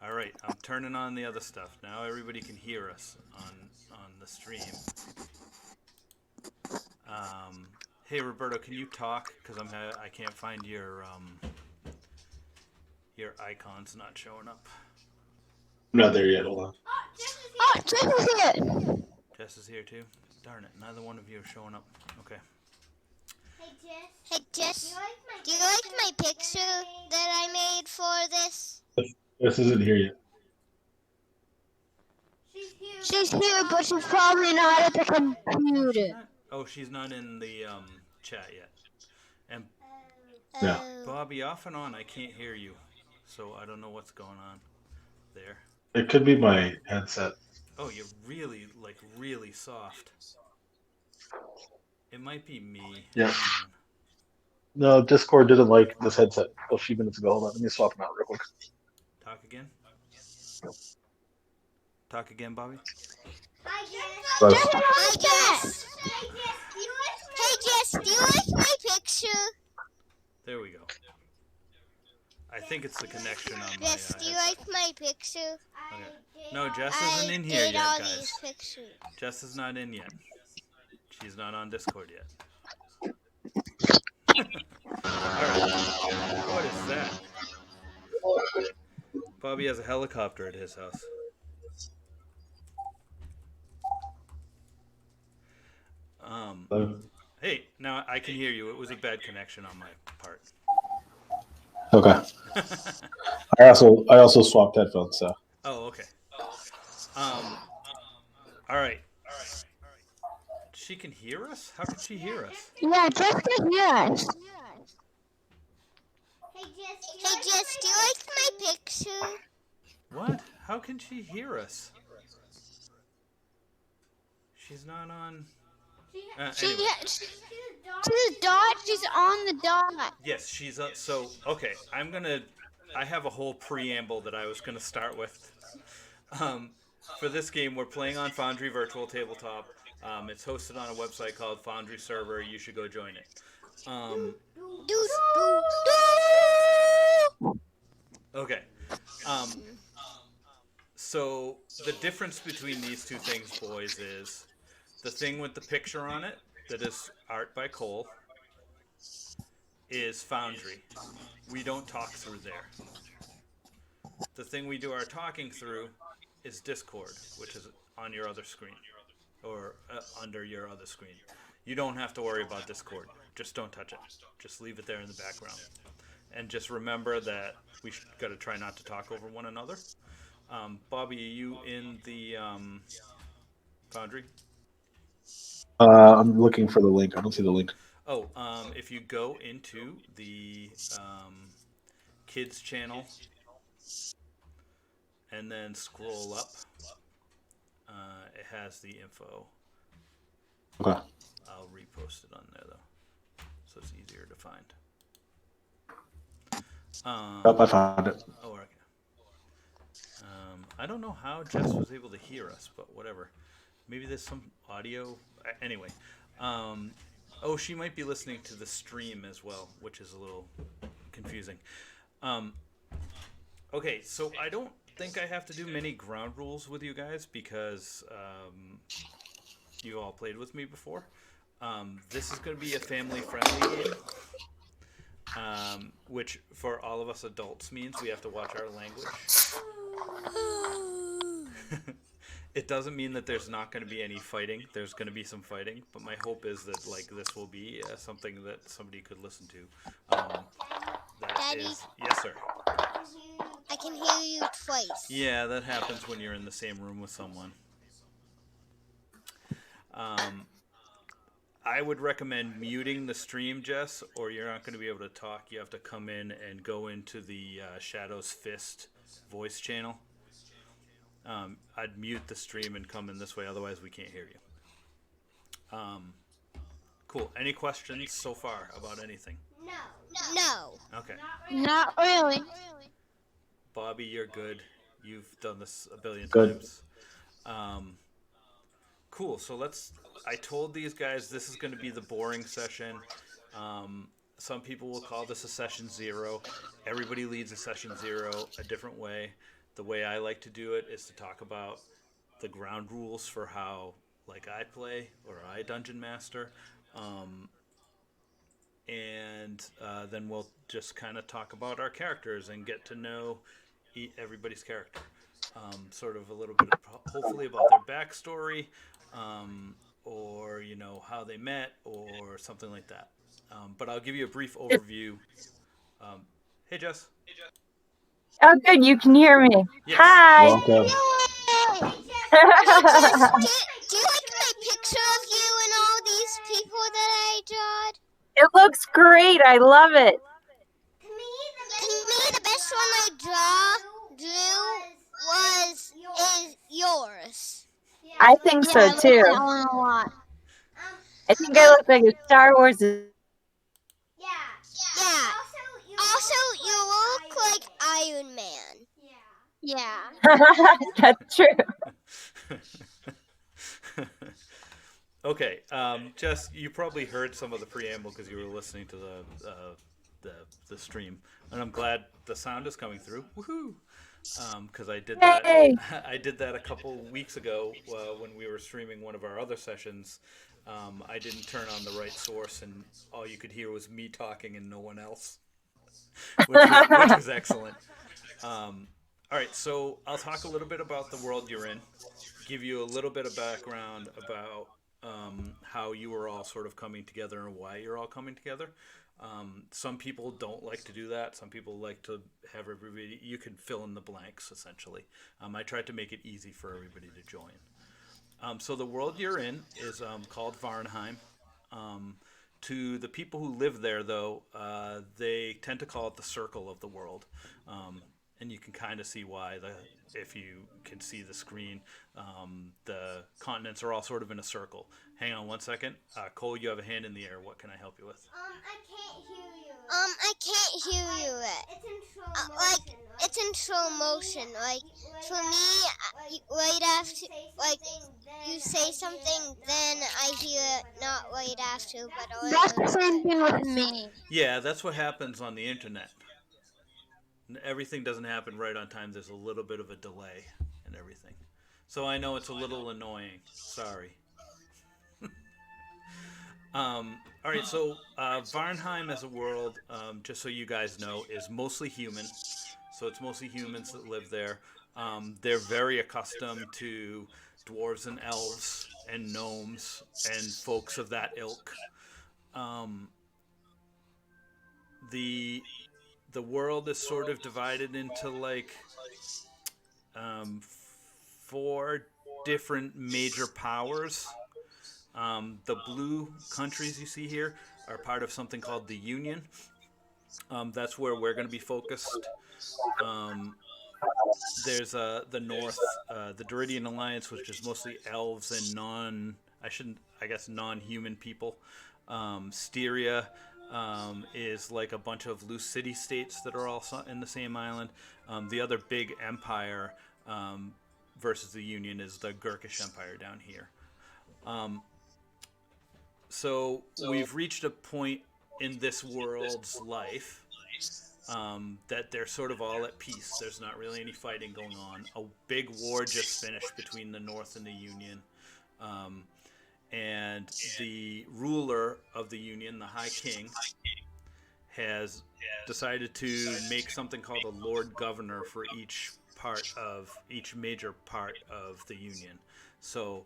All right, I'm turning on the other stuff. Now everybody can hear us on the stream. Hey Roberto, can you talk? Because I can't find your icon's not showing up. I'm not there yet. Hold on. Oh, Jess is here. Jess is here too. Darn it, neither one of you are showing up. Okay. Hey Jess, do you like my picture that I made for this? This isn't here yet. She's here, but she's probably not at the computer. She's not in the chat yet. And Yeah. Bobby, off and on, I can't hear you, so I don't know what's going on there. It could be my headset. Oh, you're really soft. It might be me. Yeah. No, Discord didn't like this headset a few minutes ago. Hold on, let me swap them out real quick. Talk again? Talk again, Bobby? Hi, Jess. Hi, Jess. Hey, Jess, do you like my picture? There we go. I think it's the connection on my Jess, do you like my picture? Okay. No, Jess isn't in here yet, guys. Jess is not in yet. She's not on Discord yet. Alright. What is that? Bobby has a helicopter at his house. Hey, now I can hear you. It was a bad connection on my part. Okay. I also swapped headphones, so. Oh, okay. All right. She can hear us? How can she hear us? Yeah, Jess can hear us. Hey, Jess, do you like my picture? What? How can she hear us? She's not on... Anyway. She's a dot. She's on the dot. Yes, she's on... So, okay, I have a whole preamble that I was going to start with. For this game, we're playing on Foundry Virtual Tabletop. It's hosted on a website called Foundry Server. You should go join it. Okay. So the difference between these two things, boys, is the thing with the picture on it that is art by Cole is Foundry. We don't talk through there. The thing we do our talking through is Discord, which is on your other screen, or under your other screen. You don't have to worry about Discord. Just don't touch it. Just leave it there in the background. And just remember that we got to try not to talk over one another. Bobby, are you in the Foundry? I'm looking for the link. I don't see the link. Oh, if you go into the kids channel and then scroll up, it has the info. Okay. I'll repost it on there though, so it's easier to find. I found it. Oh, okay. I don't know how Jess was able to hear us, but whatever. Maybe there's some audio. Anyway. She might be listening to the stream as well, which is a little confusing. Okay, so I don't think I have to do many ground rules with you guys because you all played with me before. This is going to be a family-friendly game, which for all of us adults means we have to watch our language. It doesn't mean that there's not going to be any fighting. There's going to be some fighting, but my hope is that this will be something that somebody could listen to. Daddy? Yes, sir. I can hear you twice. Yeah, that happens when you're in the same room with someone. I would recommend muting the stream, Jess, or you're not going to be able to talk. You have to come in and go into the Shadow's Fist voice channel. I'd mute the stream and come in this way, otherwise we can't hear you. Cool. Any questions so far about anything? No. Okay. Not really. Bobby, you're good. You've done this a billion Good. times. Cool. So I told these guys this is going to be the boring session. Some people will call this a session 0. Everybody leads a session 0 a different way. The way I like to do it is to talk about the ground rules for how, like, I play or I dungeon master, um, and then we'll just kind of talk about our characters and get to know everybody's character, sort of a little bit, hopefully, about their backstory, or how they met or something like that. But I'll give you a brief overview. Hey, Jess. Oh, good. You can hear me. Yes. Hi. Welcome. Yay! Hey, Jess, do you like my picture of you and all these people that I drawed? It looks great. I love it. To me, the best one I drew is yours. I think Yeah, so I like too. that one a lot. I think I look like a Star Wars. Yeah. Also, you look like Iron Man. Yeah. That's true. Okay, Jess, you probably heard some of the preamble because you were listening to the stream, and I'm glad the sound is coming through. Woohoo! Because I did that. Yay. I did that a couple weeks ago when we were streaming one of our other sessions. I didn't turn on the right source, and all you could hear was me talking and no one else, which was excellent. All right, so I'll talk a little bit about the world you're in, give you a little bit of background about how you are all sort of coming together and why you're all coming together. Some people don't like to do that. Some people like to have everybody, you can fill in the blanks, essentially. I tried to make it easy for everybody to join. So the world you're in is called Varnheim. To the people who live there, though, they tend to call it the circle of the world. And you can kind of see why. If you can see the screen, the continents are all sort of in a circle. Hang on one second. Cole, you have a hand in the air. What can I help you with? I can't hear you. I can't hear you. It's in slow motion. Like, for me, right after, like, you say something, then I hear it not right after, but That's the same thing with me. Yeah, that's what happens on the internet. Everything doesn't happen right on time. There's a little bit of a delay and everything. So I know it's a little annoying. Sorry. All right, so Varnheim as a world, just so you guys know, is mostly human. So it's mostly humans that live there. They're very accustomed to dwarves and elves and gnomes and folks of that ilk. Um, the the world is sort of divided into like um, four different major powers. The blue countries you see here are part of something called the Union. That's where we're going to be focused. Um, there's the North, the Duridian Alliance, which is mostly elves and I guess non-human people. Styria is like a bunch of loose city-states that are all in the same island. The other big empire versus the Union is the Gurkish Empire down here. So we've reached a point in this world's life that they're sort of all at peace. There's not really any fighting going on. A big war just finished between the North and the Union. And the ruler of the Union, the High King, has decided to make something called a Lord Governor for each major part of the Union. So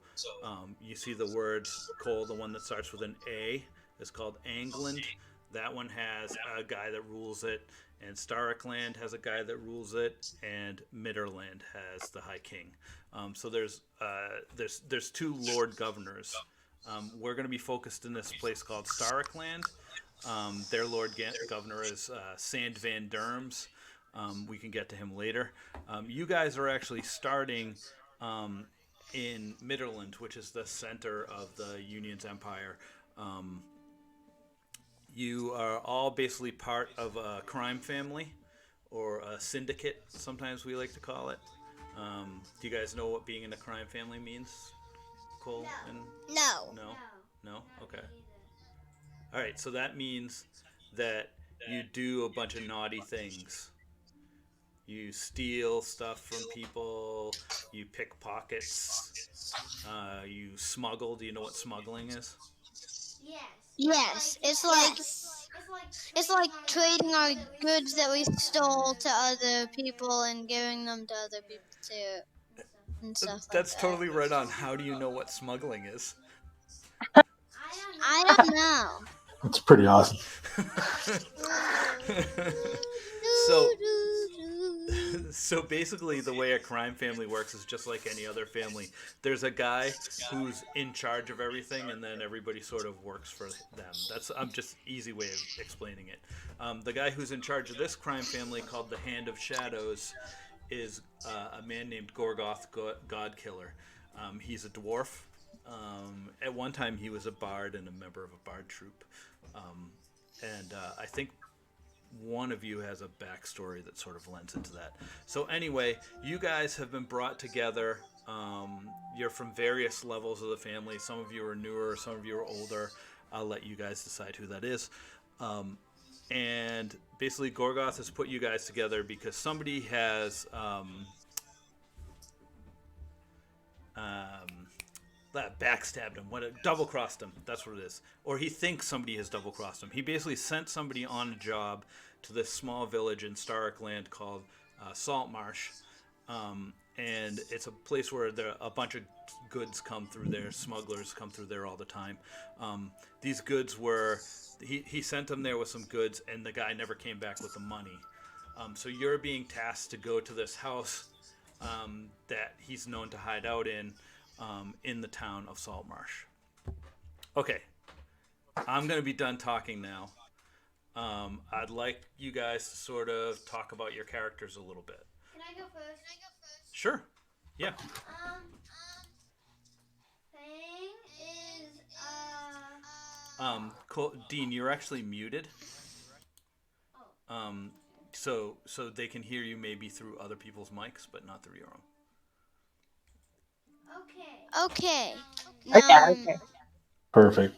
you see the words, Cole, the one that starts with an A is called Angland. That one has a guy that rules it, and Starrickland has a guy that rules it, and Midderland has the High King. So there's two Lord Governors. We're going to be focused in this place called Starrickland. Their Lord Governor is Sand Van Derms. We can get to him later. You guys are actually starting in Midderland, which is the center of the Union's empire. You are all basically part of a crime family, or a syndicate, sometimes we like to call it. Do you guys know what being in a crime family means, Cole? No. No? Okay. All right, so that means that you do a bunch of naughty things. You steal stuff from people. You pick pockets. You smuggle. Do you know what smuggling is? Yes, it's like trading our goods that we stole to other people and giving them to other people too, and stuff like That's that. totally right on. How do you know what smuggling is? I don't know. It's pretty awesome. So basically, the way a crime family works is just like any other family. There's a guy who's in charge of everything, and then everybody sort of works for them. That's just easy way of explaining it. The guy who's in charge of this crime family, called the Hand of Shadows, is a man named Gorgoth Godkiller. He's a dwarf. At one time, he was a bard and a member of a bard troupe. And I think one of you has a backstory that sort of lends into that. So anyway, you guys have been brought together. You're from various levels of the family. Some of you are newer, some of you are older. I'll let you guys decide who that is. And basically, Gorgoth has put you guys together because somebody has backstabbed him, double-crossed him. That's what it is. Or he thinks somebody has double-crossed him. He basically sent somebody on a job to this small village in Starrick Land called Saltmarsh. And it's a place where a bunch of goods come through there. Smugglers come through there all the time. These goods were... He sent them there with some goods, and the guy never came back with the money. So you're being tasked to go to this house that he's known to hide out in the town of Saltmarsh. Okay, I'm going to be done talking now. I'd like you guys to sort of talk about your characters a little bit. Can I go first? Sure. Yeah. Fang is Dean, you're actually muted. So they can hear you maybe through other people's mics, but not through your own. Okay. Okay. Perfect.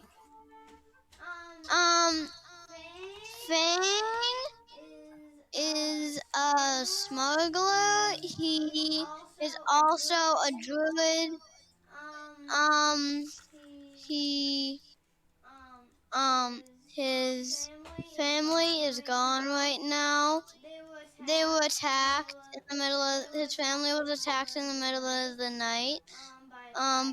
Fang is a smuggler. He is also a druid. His family is gone right now. They were attacked in the middle of, his family was attacked in the middle of the night,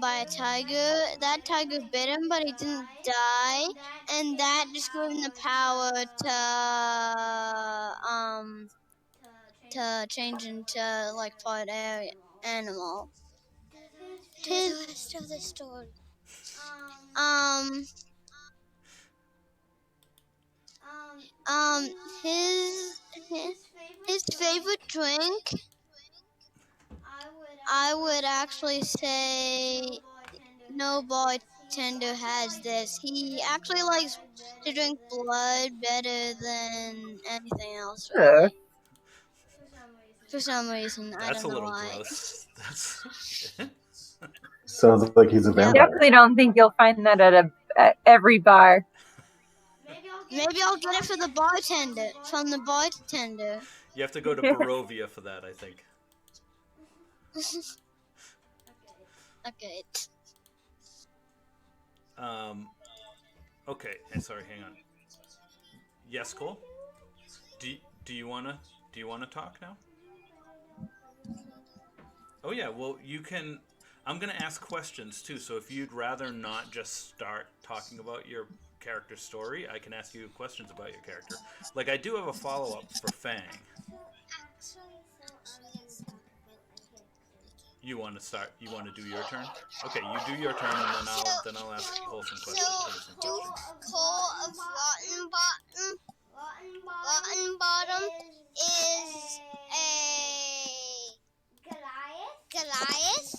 by a tiger. That tiger bit him, but he didn't die, and that just gave him the power to change into like part animal. the rest of the story. His favorite drink, I would actually say no bartender has this. He actually likes to drink blood better than anything else, really. For some reason, I That's a don't know little why. gross. That's Sounds like he's a vampire. Definitely don't think you'll find that at every bar. Maybe I'll get it for the bartender, from the bartender. You have to go to Barovia for that, I think. Okay. Okay. Sorry, hang on. Yes, Cole? Do you wanna talk now? Oh yeah, well you can. I'm gonna ask questions too, so if you'd rather not just start talking about your character's story, I can ask you questions about your character. Like I do have a follow-up for Fang. You want to start? You want to do your turn? Okay, you do your turn, and then I'll ask Cole some questions. So, Cole of Rotten Bottom is a Goliath.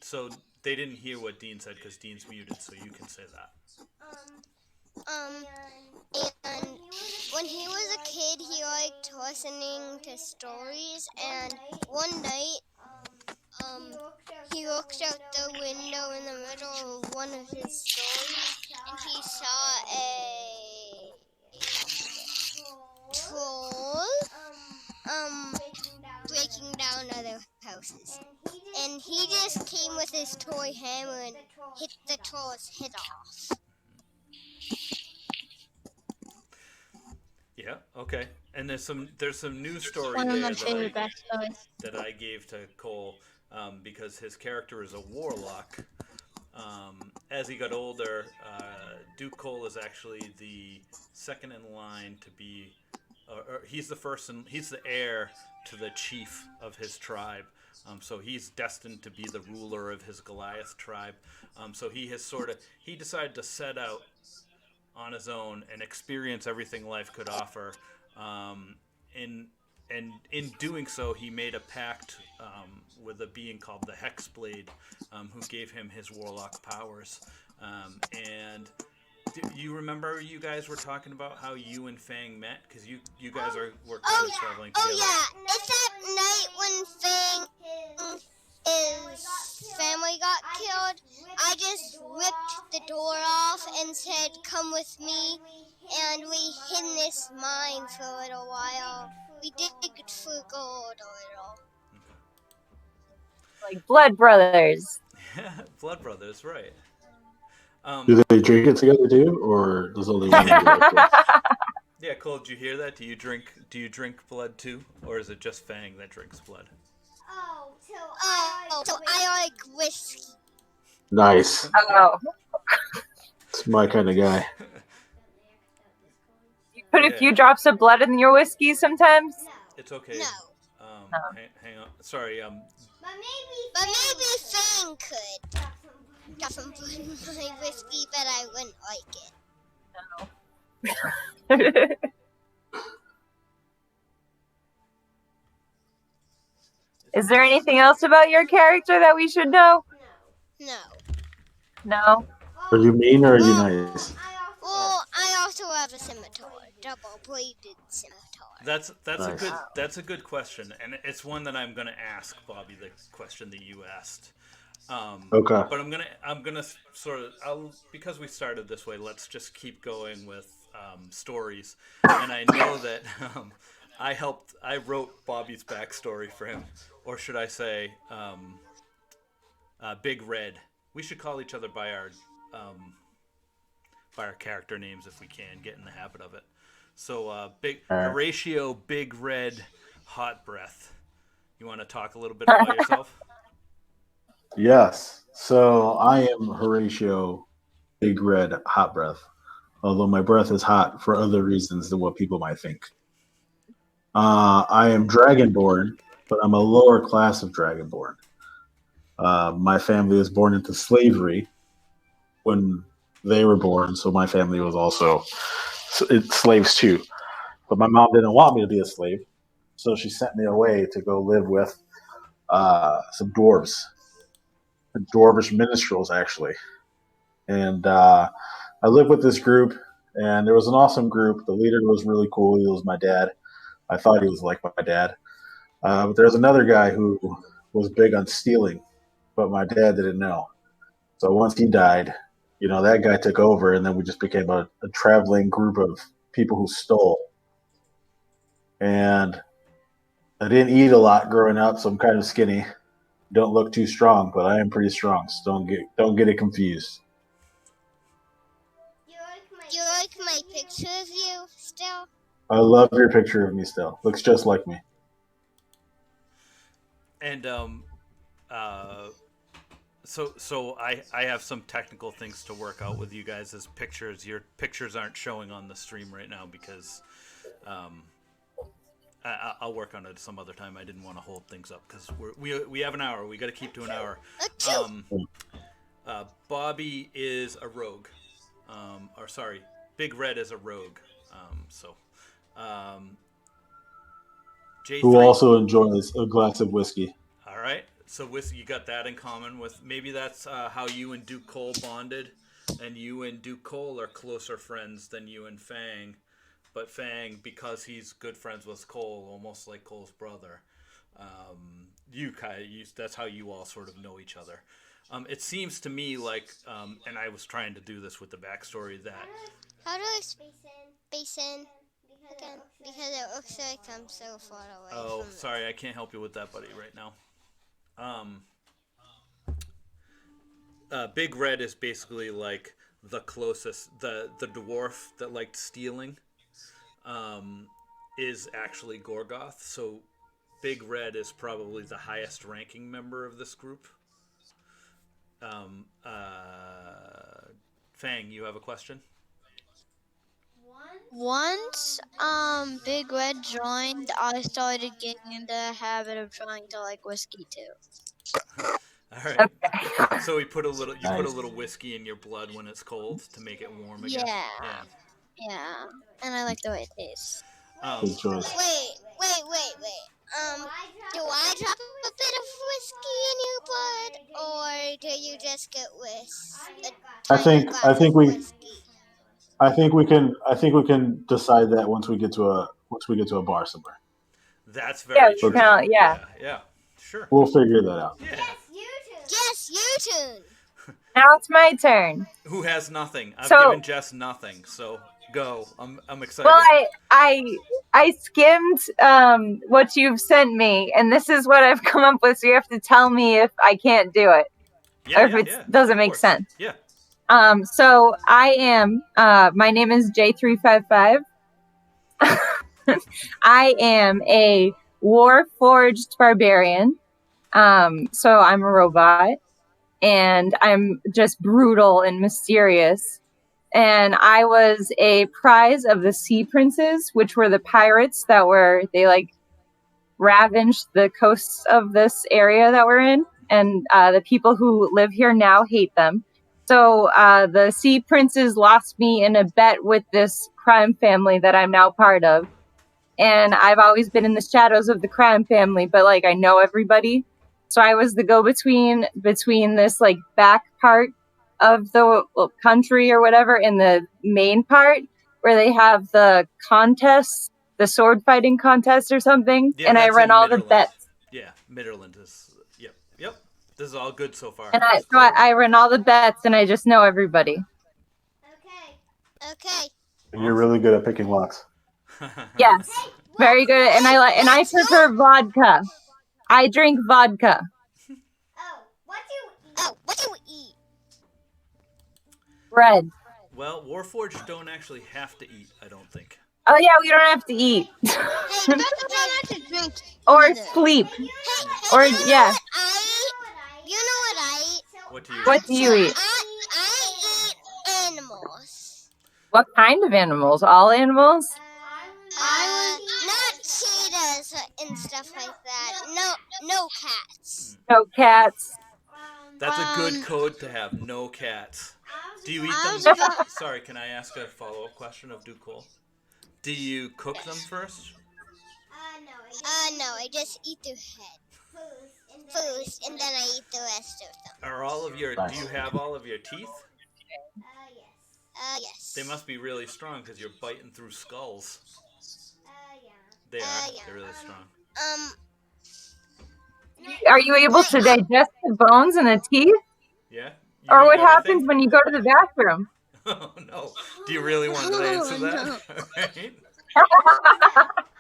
So they didn't hear what Dean said because Dean's muted, so you can say that. And when he was a kid, he liked listening to stories, and one night, he looked out the window in the middle of one of his stories, and he saw breaking down other houses. And he just came with his toy hammer and hit the troll's head off. Yeah. Okay. And there's some news story One of there my favorite that backstories. I gave to Cole because his character is a warlock. As he got older, Duke Cole is actually the second in line to be, or he's the first, he's the heir to the chief of his tribe. So he's destined to be the ruler of his Goliath tribe. So he decided to set out on his own and experience everything life could offer. In and in doing so, he made a pact with a being called the Hexblade, who gave him his warlock powers. And do you remember you guys were talking about how you and Fang met? Because you guys were kind of traveling together. Oh yeah, it's that night when his family got killed. I just ripped the door off and said, "Come with me," and we hid in this mine for a little while. We digged for gold a little. Like blood brothers. Blood brothers, right? Do they drink it together too, or does only one of you like Yeah, Cole, did you hear that? Do you drink blood too, or is it just Fang that drinks blood? So I like whiskey. Nice. Oh. It's my kind of guy. You put a few drops of blood in your whiskey sometimes? It's okay. No. Hang on. Sorry. But maybe Fang could. Got some blood in my whiskey, but I wouldn't like it. Is there anything else about your character that we should know? No. No? Are you mean or are you nice? Well, I also have a scimitar, double-bladed scimitar. That's a good question, and it's one that I'm gonna ask Bobby, the question that you asked. Okay. But I'm gonna sort of because we started this way. Let's just keep going with stories, and I know that I wrote Bobby's backstory for him, or should I say, Big Red. We should call each other by our character names if we can, get in the habit of it. So, Horatio Big Red Hot Breath. You want to talk a little bit about yourself? Yes. So I am Horatio Big Red Hot Breath, although my breath is hot for other reasons than what people might think. I am Dragonborn, but I'm a lower class of Dragonborn. My family was born into slavery when they were born, so my family was also slaves too. But my mom didn't want me to be a slave, so she sent me away to go live with some dwarves, dwarvish minstrels actually. And I lived with this group, and it was an awesome group. The leader was really cool. He was my dad. I thought he was like my dad. But there's another guy who was big on stealing, but my dad didn't know. So once he died, that guy took over, and then we just became a traveling group of people who stole. And I didn't eat a lot growing up, so I'm kind of skinny. Don't look too strong, but I am pretty strong, so don't get it confused. Do you like my picture of you still? I love your picture of me still. Looks just like me. And so I have some technical things to work out with you guys as pictures. Your pictures aren't showing on the stream right now because I'll work on it some other time. I didn't want to hold things up because we have an hour. We got to keep to an hour. Bobby is a rogue. Big Red is a rogue. J3, who also enjoys a glass of whiskey. All right. So you got that in common with maybe that's how you and Duke Cole bonded, and you and Duke Cole are closer friends than you and Fang. But Fang, because he's good friends with Cole, almost like Cole's brother, that's how you all sort of know each other. It seems to me like, and I was trying to do this with the backstory that. How do I space in? again? Because it looks like I'm so far away Oh, from sorry, I can't help you with that, buddy, right now. Um, Big Red is basically like the closest. The dwarf that liked stealing um, is actually Gorgoth. So Big Red is probably the highest ranking member of this group. Um, Fang, you have a question? Once Big Red joined, I started getting into the habit of trying to like whiskey too. All right. Okay. So we put a little. You put a Nice. little whiskey in your blood when it's cold to make it warm again. Yeah. Yeah, and I like the way it tastes. Good choice. Wait. Do I drop a bit of whiskey in your blood, or do you just get a I tiny think glass I think of we whiskey? I think we can decide that once we get to a bar somewhere. That's Yeah, very true. yeah. Yeah. Sure. We'll figure that out. Yeah. Yes, you tune. Now it's my turn. Who has nothing? I've So- given Jess nothing. So go. I'm excited. Well, I skimmed what you've sent me, and this is what I've come up with. So you have to tell me if I can't do it, or if it doesn't of make course. sense. Yeah. So I am. My name is J355. I am a Warforged barbarian. So I'm a robot, and I'm just brutal and mysterious. And I was a prize of the Sea Princes, which were the pirates they like ravaged the coasts of this area that we're in. And the people who live here now hate them. So the Sea Princes lost me in a bet with this crime family that I'm now part of. And I've always been in the shadows of the crime family, but like I know everybody. So I was the go-between between this like back part of the country or whatever and the main part where they have the contest, the sword fighting contest or something. Yeah, And I that's run in all the Midderland. bets. Yeah, Midderland is. Yep. This is all good so far. And I run all the bets and I just know everybody. Okay. And you're really good at picking locks. Yes. Very good. And I prefer vodka. I drink vodka. What do we eat? Bread. Well, Warforged don't actually have to eat. I don't think. Oh yeah, we don't have to eat. You don't have to drink Or either. sleep. Hey, Or you know yeah. what I eat? You know what I eat? What do you eat? I eat animals. What kind of animals? All animals? Not cheetahs and stuff like that. No cats. No cats. That's a good code to have. No cats. Do you eat I them? was Sorry, can I ask a follow-up question of Ducole? Do you cook them first? No, I just eat their head first, and then I eat the rest of them. Are all of your? Do you have all of your teeth? Yes. They must be really strong because you're biting through skulls. They are. Yeah. They're really strong. Are you able to digest the bones and the teeth? Yeah. You Or eat what happens everything? when you go to the bathroom? Oh no! Do you really want to answer that? Right?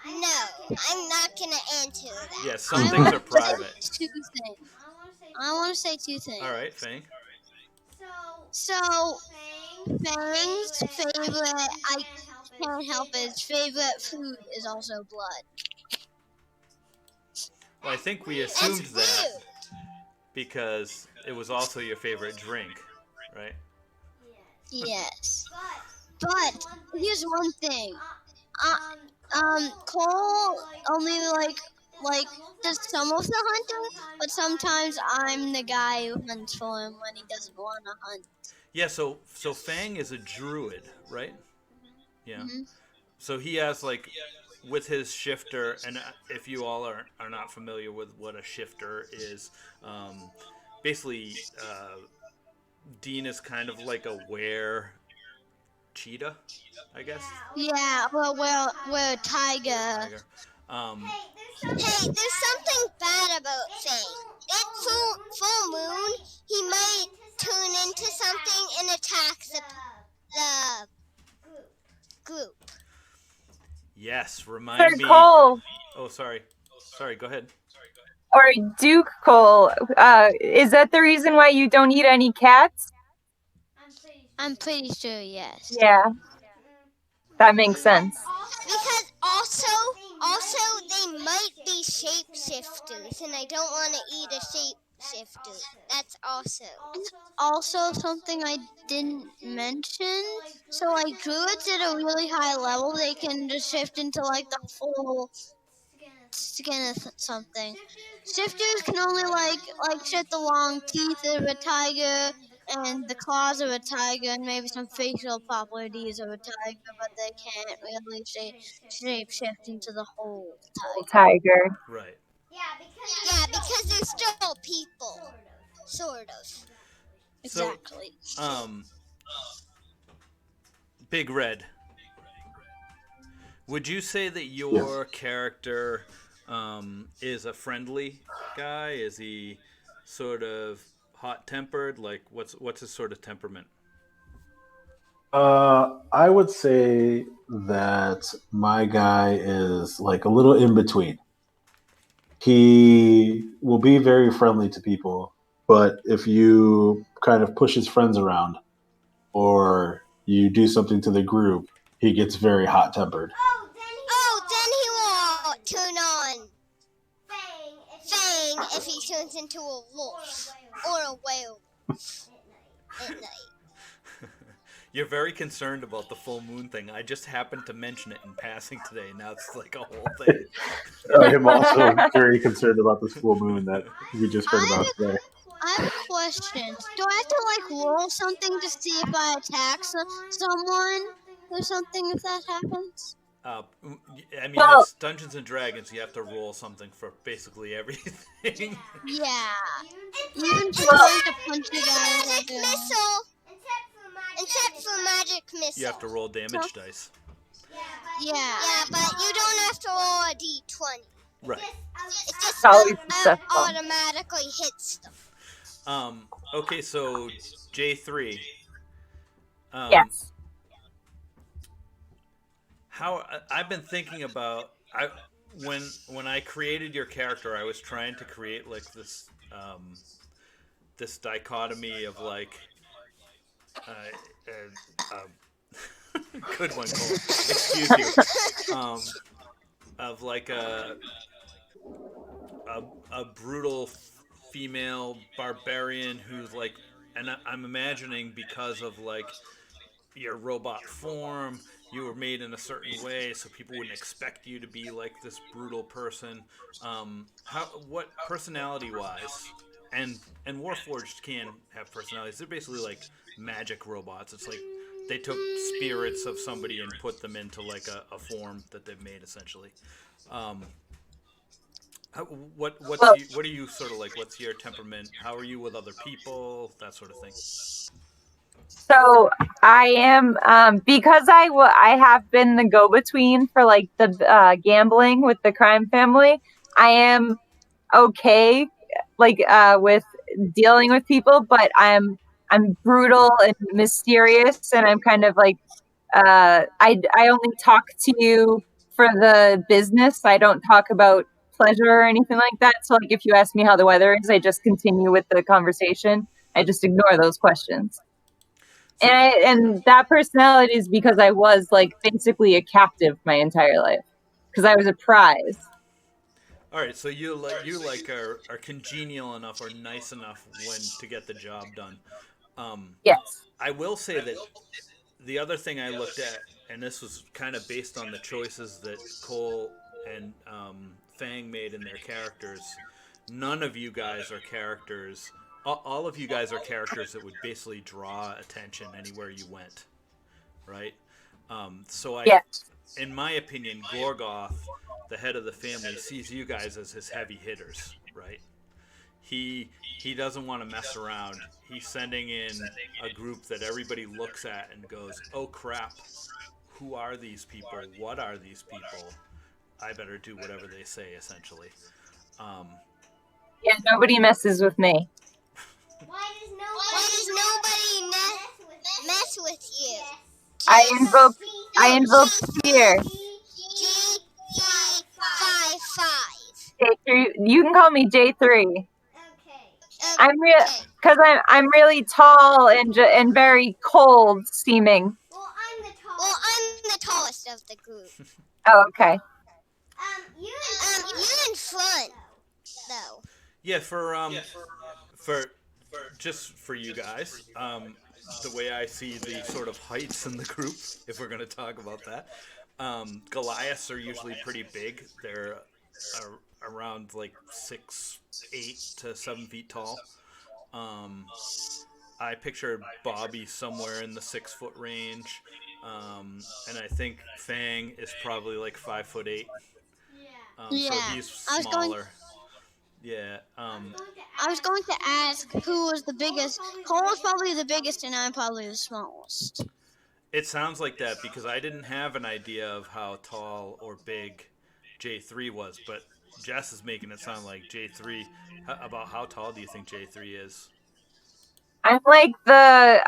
No, I'm not gonna answer that. Yeah, some things are private. Two things. I want to say two things. All right, Fang. So, Fang's favorite, I can't help it, his favorite food is also blood. Well, I think we assumed that because it was also your favorite drink, right? Yes. But, here's one thing. Cole only does some of the hunting, but sometimes I'm the guy who hunts for him when he doesn't want to hunt. Yeah. So Fang is a druid, right? Yeah. Mm-hmm. So he has with his shifter, and if you all are not familiar with what a shifter is, basically Dean is kind of like a were cheetah, I guess. Yeah, well, we're a tiger. Tiger. Hey, there's something bad about Fang. At full moon, he might turn into something and attack the group. Yes, Sir remind me. Cole, Oh, sorry. Sorry, go ahead. or Duke Cole, is that the reason why you don't eat any cats? I'm pretty sure, yes. Yeah, that makes sense. Because also they might be shapeshifters, and I don't want to eat a shapeshifter. That's also. It's also something I didn't mention. So, like, druids at a really high level, they can just shift into, like, the full skin of something. Shifters can only, like shift the long teeth of a tiger and the claws of a tiger and maybe some facial properties of a tiger, but they can't really shape shift into the whole tiger. Tiger. Right. Yeah, because they're still people. Sort of. Exactly. So, Big Red. Would you say that your character is a friendly guy? Is he sort of hot-tempered? Like, what's his sort of temperament? I would say that my guy is like a little in between. He will be very friendly to people, but if you kind of push his friends around or you do something to the group, he gets very hot tempered. Oh, then he will turn on Fang if he turns into a wolf or a werewolf at night. You're very concerned about the full moon thing. I just happened to mention it in passing today. Now it's like a whole thing. I am also very concerned about this full moon that we just heard about today. I have a question. Do I have to like roll something to see if I attack someone or something if that happens? I mean, Well- it's Dungeons and Dragons. You have to roll something for basically everything. Yeah. Even for trying to punch the guy with Magic a gun. missile. Except for magic missile. You have to roll damage dice. Yeah. Yeah, but you don't have to roll a d20. Right. It just Always successful. automatically hits them. Okay, so J3. Yes. How I've been thinking about when I created your character, I was trying to create like this this dichotomy of like good one, Cole. Excuse you. Of like a brutal female barbarian who's like, and I'm imagining because of like your robot form, you were made in a certain way, so people wouldn't expect you to be like this brutal person. What personality wise, and Warforged can have personalities. They're basically like magic robots. It's like they took spirits of somebody and put them into like a form that they've made essentially. What are you sort of like? What's your temperament? How are you with other people? That sort of thing. So I am because I have been the go-between for like the gambling with the crime family. I am okay like with dealing with people, but I'm brutal and mysterious, and I'm kind of like I only talk to you for the business. I don't talk about pleasure or anything like that. So like if you ask me how the weather is, I just continue with the conversation. I just ignore those questions. So, And that personality is because I was like basically a captive my entire life because I was a prize. all right, so you are congenial enough or nice enough when to get the job done. Yes. I will say that the other thing I looked at, and this was kind of based on the choices that Cole and Fang made in their characters. None of you guys are characters. All of you guys are characters that would basically draw attention anywhere you went, right? Yes. In my opinion, Gorgoth, the head of the family, sees you guys as his heavy hitters, right? He doesn't want to mess around. He's sending in a group that everybody looks at and goes, "Oh crap, who are these people? What are these people? I better do whatever they say." Essentially, Yeah, nobody messes with me. Why does nobody mess with you? I invoke fear. G You can call me J3. Okay. Because I'm really tall and very cold seeming. Well, I'm the tallest of the group. Oh, okay. You in front, though. Yeah, for just for you guys, the way I see the sort of heights in the group, if we're going to talk about that, Goliaths are usually pretty big. They're around like 6'8" to 7 feet tall. I pictured Bobby somewhere in the 6 foot range, and I think Fang is probably like 5'8". Yeah. So he's smaller. Yeah. I was going to ask who was the biggest. Cole was probably the biggest, and I'm probably the smallest. It sounds like that because I didn't have an idea of how tall or big J3 was, but Jess is making it sound like J3. About how tall do you think J3 is? I'm like the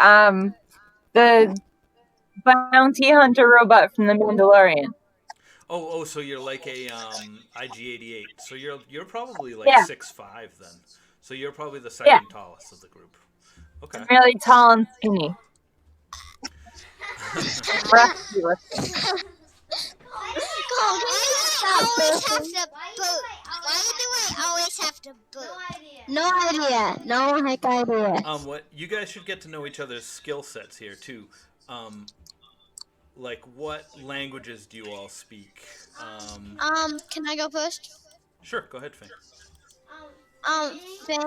bounty hunter robot from the Mandalorian. Oh, so you're like a IG-88. So you're probably like Yeah. 6'5" then. So you're probably the second tallest of the group. Okay. I'm really tall and skinny. Rusty looking. Why do I always have to boot? No idea. No heck idea. What you guys should get to know each other's skill sets here too. Like what languages do you all speak? Can I go first? Sure, go ahead, Fang. Fang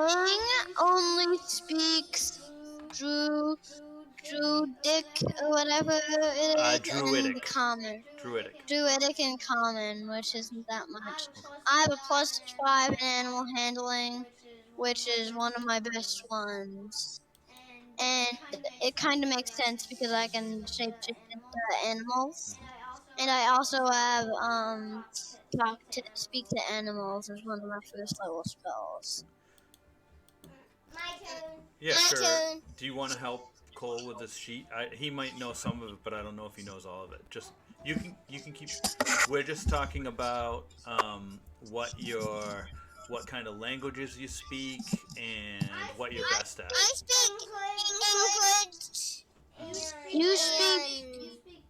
only speaks Druidic or whatever it is, Druidic. and common. Druidic. Druidic and common, which isn't that much. I have a +5 in animal handling, which is one of my best ones. And it kind of makes sense because I can shapeshift into animals. And I also have speak to animals as one of my first level spells. My turn. Yeah, My sure. turn. Do you want to help Cole with this sheet? He might know some of it, but I don't know if he knows all of it. Just you can keep. We're just talking about what kind of languages you speak and what you're best at. I speak English.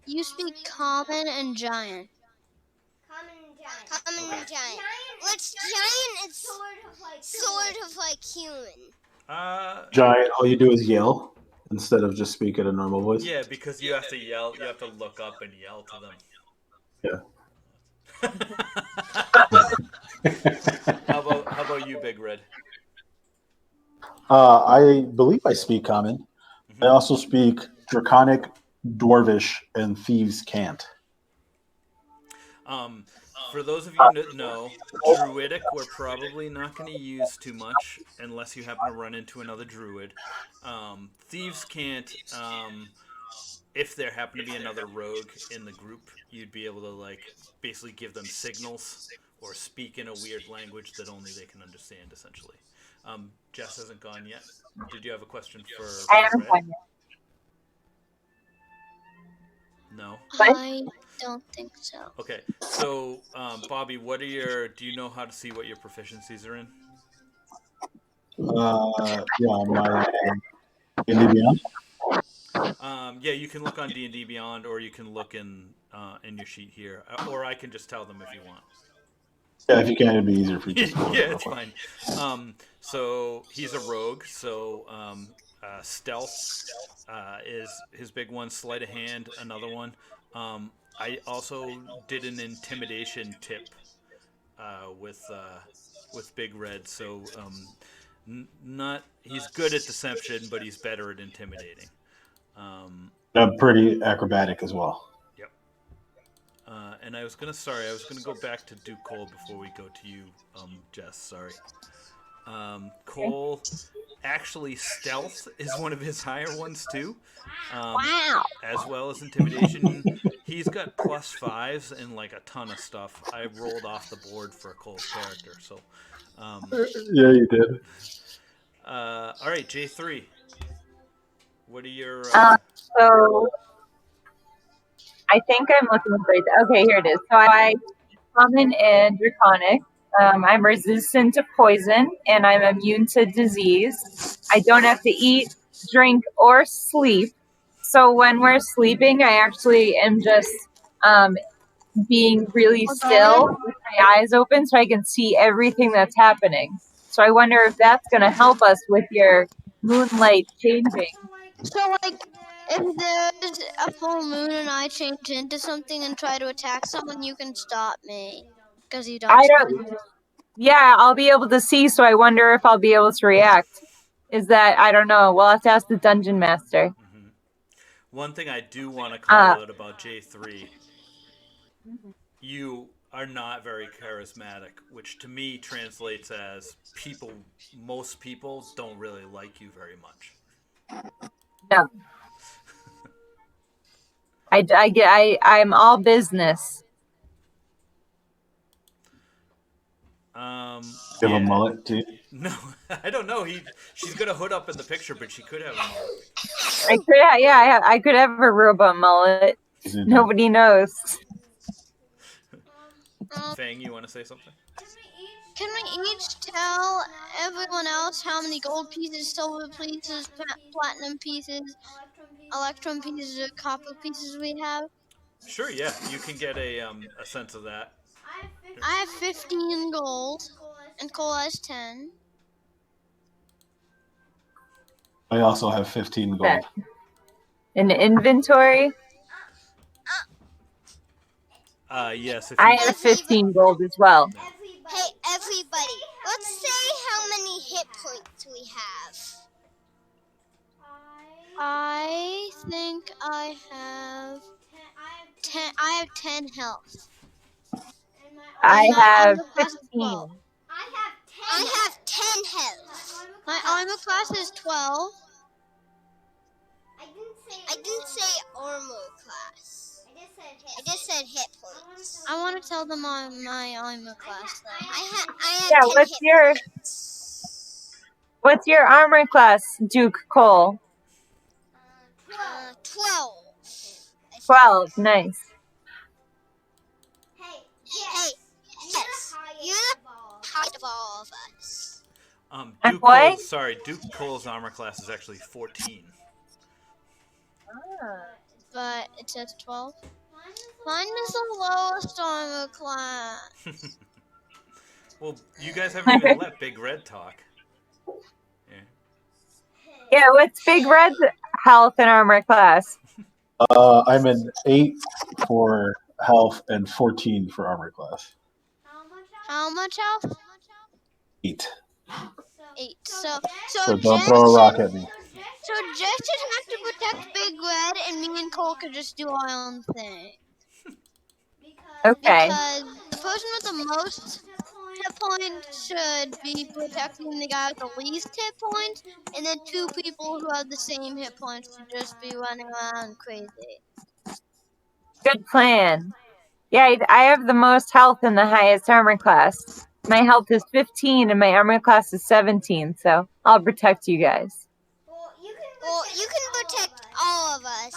You speak common and giant. Common and giant. Which giant is sort of like human. Giant, all you do is yell instead of just speak at a normal voice. Yeah, because you have to yell. You have to look up and yell to them. Yeah. How about you, Big Red? I believe I speak common. Mm-hmm. I also speak Draconic, Dwarvish, and Thieves' Cant. For those of you that know, Druidic we're probably not going to use too much unless you happen to run into another Druid. Thieves' Cant, if there happened to be another rogue in the group, you'd be able to like basically give them signals or speak in a weird language that only they can understand, essentially. Jess hasn't gone yet. Did you have a question for I haven't gone yet. No? I don't think so. Okay, so Bobby, do you know how to see what your proficiencies are in? Yeah, my D&D Beyond. Yeah, you can look on D&D Beyond, or you can look in your sheet here, or I can just tell them if you want. Yeah, if you can, it'd be easier for you. Yeah, it's fine. So he's a rogue, so stealth is his big one, sleight of hand another one. I also did an intimidation tip with Big Red, so he's good at deception, but he's better at intimidating. I'm pretty acrobatic as well. Yep. And I was gonna go back to do Cole before we go to you, Jess. Sorry. Cole, actually, stealth is one of his higher ones too. Wow. As well as intimidation. He's got +5s and like a ton of stuff. I rolled off the board for Cole's character, so. Yeah, you did. All right, J3. What are your? So I think I'm looking for it. Okay, here it is. So I common and draconic. I'm resistant to poison, and I'm immune to disease. I don't have to eat, drink, or sleep. So when we're sleeping, I actually am just being really still with my eyes open so I can see everything that's happening. So I wonder if that's going to help us with your moonlight changing. So, like, if there's a full moon and I change into something and try to attack someone, you can stop me. Because you don't. I don't. Yeah, I'll be able to see, so I wonder if I'll be able to react. Is that, I don't know. We'll have to ask the dungeon master. Mm-hmm. One thing I do want to call out about J3, you are not very charismatic, which to me translates as most people don't really like you very much. No. I'm all business. You have a mullet too? No, I don't know. She's got a hood up in the picture, but she could have a mullet. I could have a robot mullet. Nobody knows. Fang, you want to say something? Can we each tell everyone else how many gold pieces, silver pieces, platinum pieces, electrum pieces, or copper pieces we have? Sure, yeah. You can get a sense of that. I have 15 gold, and Cole has 10. I also have 15 gold. An inventory? Yes. I have 15 gold as well. Hey, everybody, let's say how many hit points we have. I think I have 10. I have 10 health. I have armor class is 15. 12. I have 10 health. My armor class is 12. I didn't say armor class. I just said hit points. I want to tell them my armor class. Then. I have 10 hit points. What's your armor class, Duke Cole? 12. 12, nice. Hey, yes. You're the highest of all of us. Duke Cole's armor class is actually 14. But it says 12. Mine is the lowest armor class. Well, you guys haven't even let Big Red talk. Yeah, what's Big Red's health and armor class? I'm an 8 for health and 14 for armor class. How much health? 8. 8. So don't throw a rock at me. So Jess should have to protect Big Red, and me and Cole could just do our own thing. Okay. Because the person with the most hit points should be protecting the guy with the least hit points, and then 2 people who have the same hit points should just be running around crazy. Good plan. Yeah, I have the most health and the highest armor class. My health is 15 and my armor class is 17, so I'll protect you guys. Well, you can protect all of us.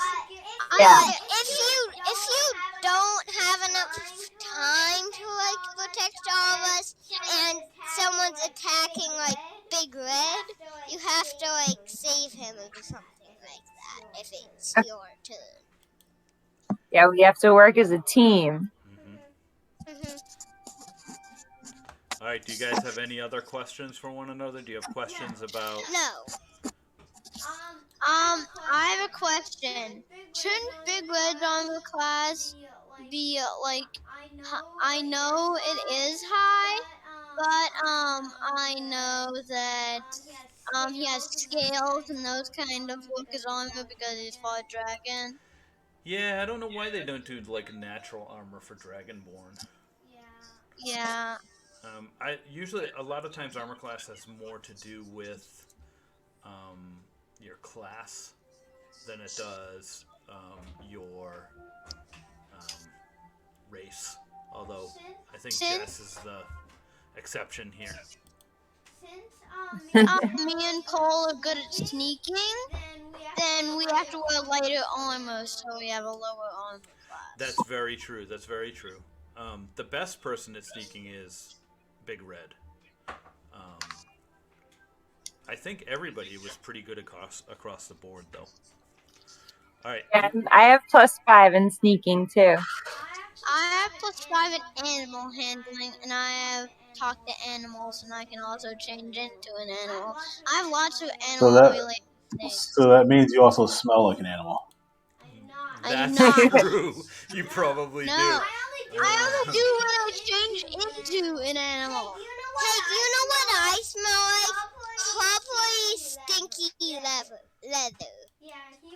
Yeah. If you don't have enough time to protect all of us, and someone's attacking Big Red, you have to save him or do something like that. If it's your turn. Yeah, we have to work as a team. All right. Do you guys have any other questions for one another? Do you have questions about? No. I have a question. Shouldn't Big Red's armor class be I know it is high, but I know that he has scales and those kind of work his armor because he's fought dragon. Yeah, I don't know why they don't do natural armor for Dragonborn. Yeah. I usually a lot of times armor class has more to do with your class than it does your race. Although I think Jess is the exception here. Me and Cole are good at sneaking, then we have to wear lighter armor, so we have a lower armor class. That's very true. The best person at sneaking is Big Red. I think everybody was pretty good across the board, though. All right. And I have +5 in sneaking too. I have +5 in animal handling, and I have talk to animals, and I can also change into an animal. I have lots of animal-related things. So that means you also smell like an animal. I do That's not. true. You probably No. do. I only do when I change into an animal. Hey, do you know what I smell like? Probably stinky leather.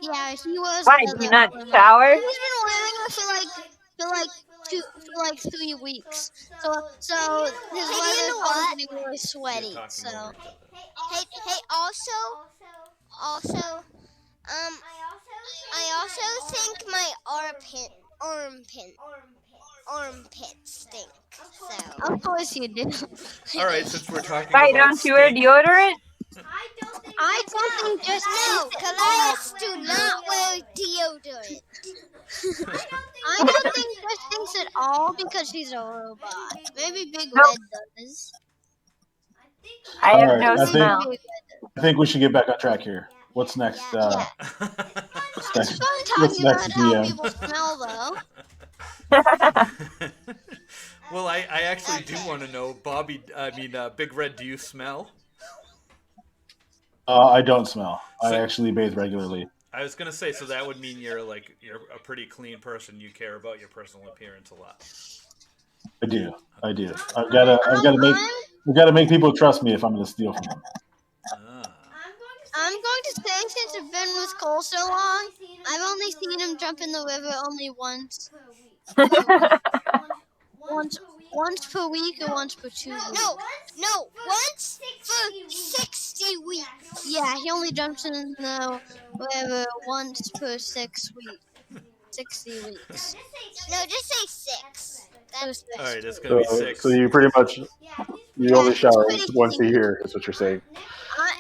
Yeah, he was. Why do you not shower? He's been wearing it for like 3 weeks. So his leather's probably getting really sweaty. You're talking So over each other. Hey, also, I also think my armpits stink. So of course you do. All right, since we're talking Why about don't you wear stink, deodorant? I don't think just no, Goliaths do not wear deodorant. I don't think Jess thinks at all because she's a robot. Maybe Big Nope. Red does. I have Alright, no I think- smell. I think we should get back on track here. What's next? Yeah. What's It's next? fun What's talking next, about how DM? people smell, though. Well, I actually do want to know, Big Red, do you smell? I don't smell. I So- actually bathe regularly. I was gonna say, so that would mean you're a pretty clean person. You care about your personal appearance a lot. I do. I've got to make people trust me if I'm going to steal from them. Ah. I'm going to say, since I've been with Cole so long, I've only seen him jump in the river only once. Once per week or once per 2 weeks. No, once for 60 weeks. Yeah, he only jumps in the river once per 6 weeks. 60 weeks. No, just say 6. That's All right, it's gonna be 6. So you pretty much you only shower pretty once a clean. year, is what you're saying.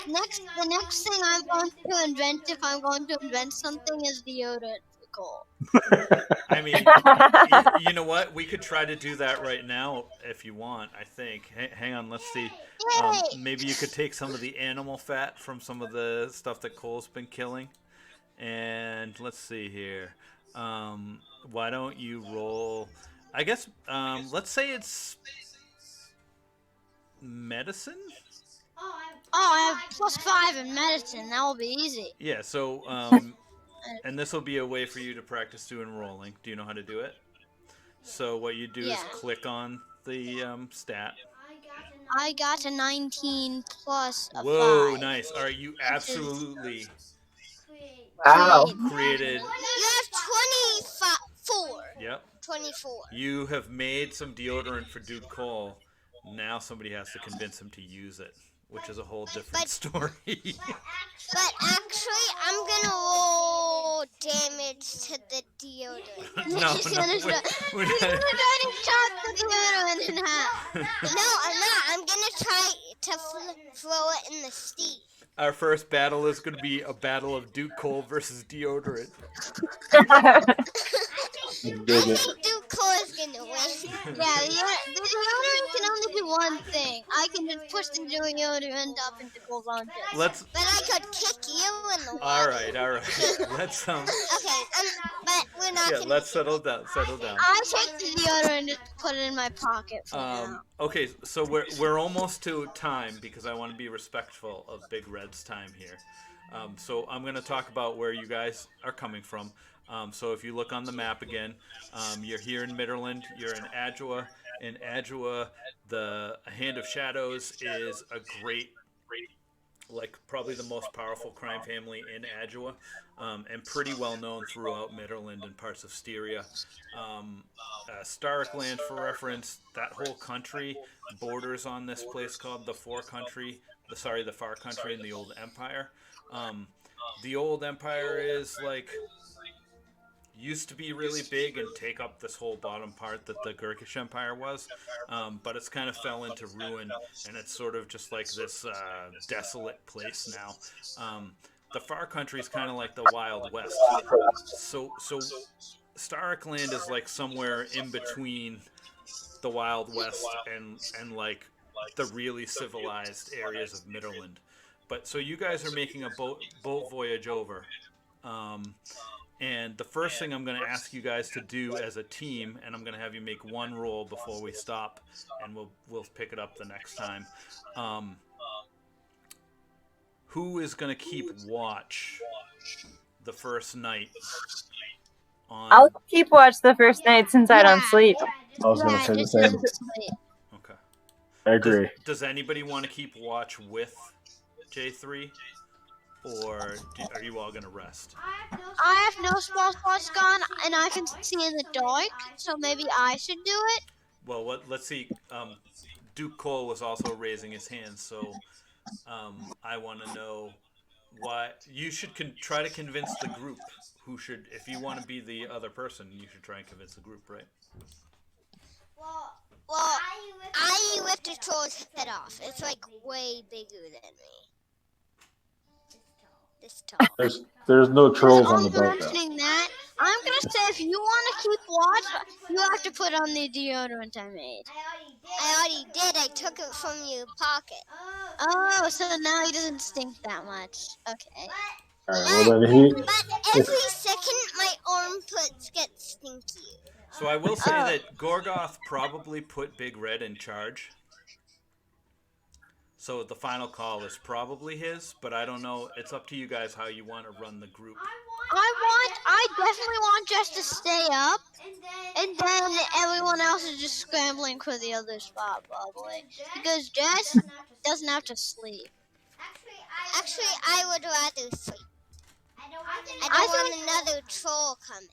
The next thing I'm going to invent, if I'm going to invent something, is deodorant for Cole. I mean, you know what? We could try to do that right now if you want. I think. Hang on, let's see. Maybe you could take some of the animal fat from some of the stuff that Cole's been killing, and let's see here. Why don't you roll? I guess. Let's say it's medicine. Oh, I have +5 in medicine. That will be easy. Yeah. So, and this will be a way for you to practice doing rolling. Do you know how to do it? So what you do is click on the stat. I got a 19 plus a Whoa, 5. nice. All right, you absolutely Wow. created. You have 24. Yep. 24. You have made some deodorant for Dude Cole. Now somebody has to convince him to use it, which is a whole different story. But actually, I'm gonna roll damage to the deodorant. He's gonna we're try not- to chop the deodorant in half. No, I'm not. I'm gonna try to throw it in the sea. Our first battle is going to be a battle of Dude Cole versus deodorant. I think Duke Cole is gonna win. Yeah, the deodorant can only do one thing. I can just push the deodorant up into Cole's armpit. Let's. But I could kick you in the water. All right. Let's Okay, but we're not Yeah, gonna. let's settle down. I take the deodorant and just put it in my pocket for now. Okay, so we're almost to time because I want to be respectful of Big Red's time here. So I'm going to talk about where you guys are coming from. So if you look on the map again, you're here in Midderland. You're in Adjoa. In Adjoa, the Hand of Shadows is a great, probably the most powerful crime family in Adjoa, and pretty well known throughout Midderland and parts of Styria. Starkland, for reference, that whole country borders on this place called the Far Country in the Old Empire. The Old Empire is used to be really big and take up this whole bottom part that the Gurkish Empire was, but it's kind of fell into ruin, and it's sort of just like this desolate place now. The Far Country is kind of like the Wild West. So Starkland is like somewhere in between the Wild West and the really civilized areas of Midderland. But so you guys are making a boat voyage over. Um, and the first thing I'm going to ask you guys to do as a team, and I'm going to have you make one roll before we stop, and we'll pick it up the next time. Who is going to keep watch the first night? I'll keep watch the first night since I don't sleep. I was going to say the just same. doesn't sleep. Okay. I agree. Does anybody want to keep watch with J3, or are you all going to rest? I have no spell slots gone, and I can see in the dark, so maybe I should do it. Well, let's see. Duke Cole was also raising his hand, so I want to know why you should try to convince the group who should. If you want to be the other person, you should try and convince the group, right? Well, I ripped the troll's head off. It's like way bigger than me. This tall. There's no trolls on the I'm boat though. mentioning that. I'm gonna say if you want to keep watch, you have to put on the deodorant I made. I already did. I took it from your pocket. Oh, so now he doesn't stink that much. Okay. All right. Well, then But every second, my armpits get stinky. So I will say that Gorgoth probably put Big Red in charge. So the final call is probably his, but I don't know. It's up to you guys how you want to run the group. I definitely want Jess to stay up, and then everyone else is just scrambling for the other spot, probably. Because Jess doesn't have to sleep. Actually, I would rather sleep. I don't want another troll coming.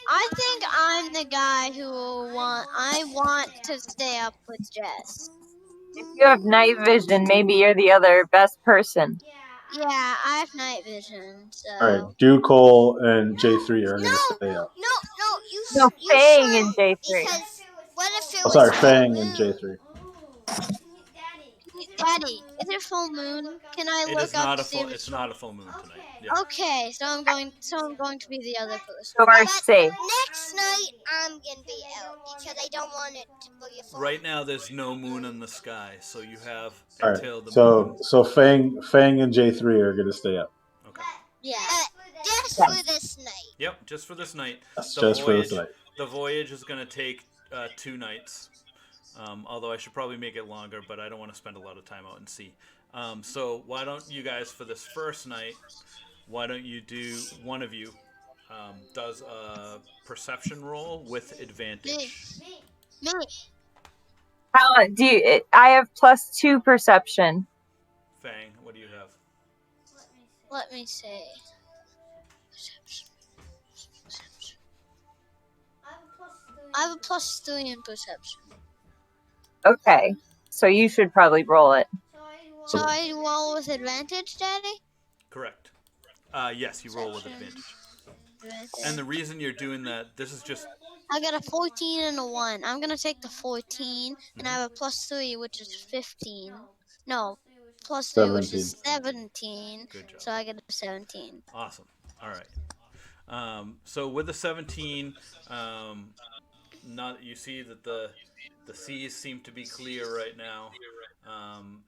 I think I'm the guy who I want to stay up with Jess. If you have night vision, maybe you're the other best person. Yeah, I have night vision, so. all right, Duke Cole and J3 are going to stay up. No, You Fang should, and J3. Because what if it Oh, was sorry, full Fang moon? and J3. Daddy, is it full moon? Can I It look is up not to a see full. if It's not a full moon tonight. Yeah. Okay, so I'm going to be the other person. You are safe. Next night, I'm gonna be out because I don't want it to be a full Right now, there's no moon in the sky, so you have All until right. the moon. So Fang and J3 are going to stay up. Okay. Yeah. just for this night. Yep, just for this night. That's just for this night. The voyage is going to take 2 nights. Although I should probably make it longer, but I don't want to spend a lot of time out in sea. So why don't you guys, for this first night, why don't you do, one of you does a perception roll with advantage. Me. How I have +2 perception. Fang, what do you have? Let me see. I have a +3 in perception. Okay, so you should probably roll it. So I roll with advantage, Daddy? Correct. Yes, you roll with advantage. And the reason you're doing that, this is just... I got a 14 and a 1. I'm going to take the 14, and I have a +3, which is 15. No, +3, which is 17. Good job. So I get a 17. Awesome. All right. So with the 17, not you see that the seas seem to be clear right now,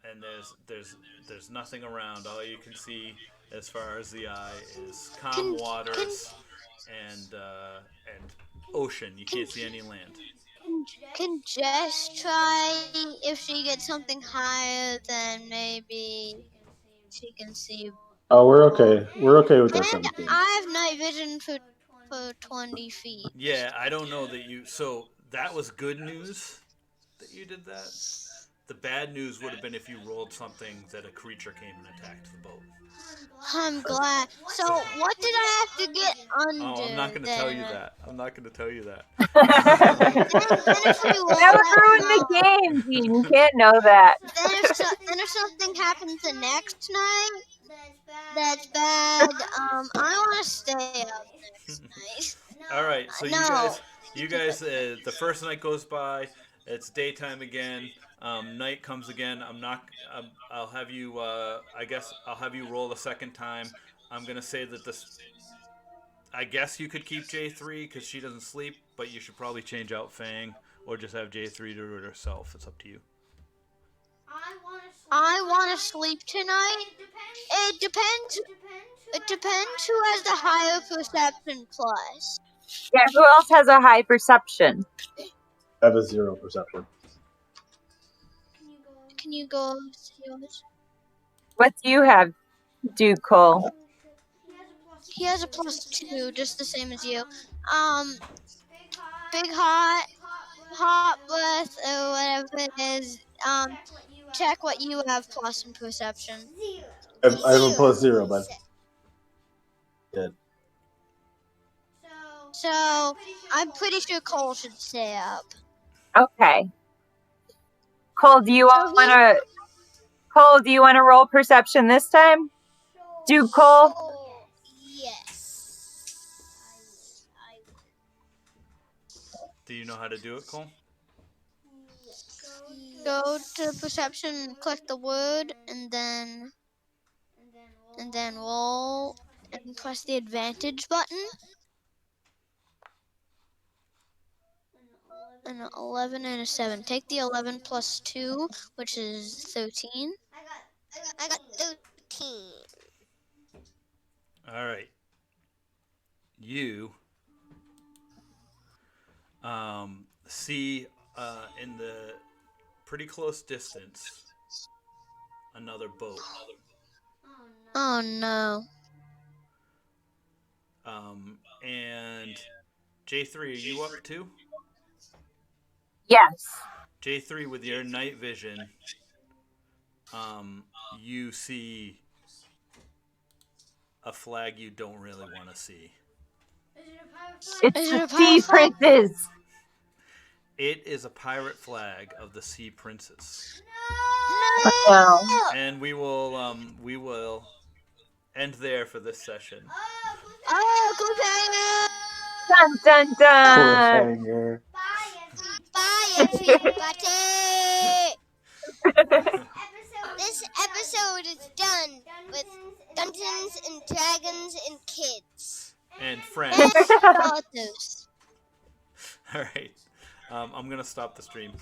and there's nothing around. All you can see, as far as the eye, is calm waters and ocean. You can't see any land. Can Jess try if she gets something higher, then maybe she can see. Oh, we're okay. We're okay with that And 17. I have night vision for 20 feet. Yeah, I don't know that you... So that was good news that you did that. The bad news would have been if you rolled something that a creature came and attacked the boat. I'm glad. So what did I have to get under? Oh, I'm not going to tell you that. I'm not going to tell you that. That would ruin the game, Dean. You can't know that. Then if something happens the next night, that's bad. I want to stay up next night. All right, so you guys, the first night goes by. It's daytime again. Night comes again. I'll have you. I guess I'll have you roll a second time. I'm gonna say that this. I guess you could keep J3 because she doesn't sleep, but you should probably change out Fang or just have J3 do it herself. It's up to you. I want to sleep tonight. It depends. It depends who has the higher perception plus. Yeah, who else has a high perception? I have a 0 perception. Can you go see yours? What do you have, Dude Cole? He has a +2, just the same as you. Big hot breath, or whatever it is. Check what you have plus in perception. I have a +0, but good. So I'm pretty sure Cole should stay up. Okay. Cole, do you So want to roll perception this time? Dude Cole? Yes. Do you know how to do it, Cole? Go to perception, click the word, and then roll, and press the advantage button. An 11 and a 7. Take the 11 plus 2, which is 13. I got 13. All right. You see in the pretty close distance another boat. Oh no. And J3, are you up too? Yes. J3, with your night vision, you see a flag you don't really want to see. It's Is the it a pirate Sea flag? Princess. It is a pirate flag of the Sea Princess. No. And we will end there for this session. Oh, cliffhanger! Dun dun dun. Cliffhanger. Bye, everybody. This episode is done with Dungeons and Dragons and Kids. And friends. Skeletons. All right. I'm going to stop the stream.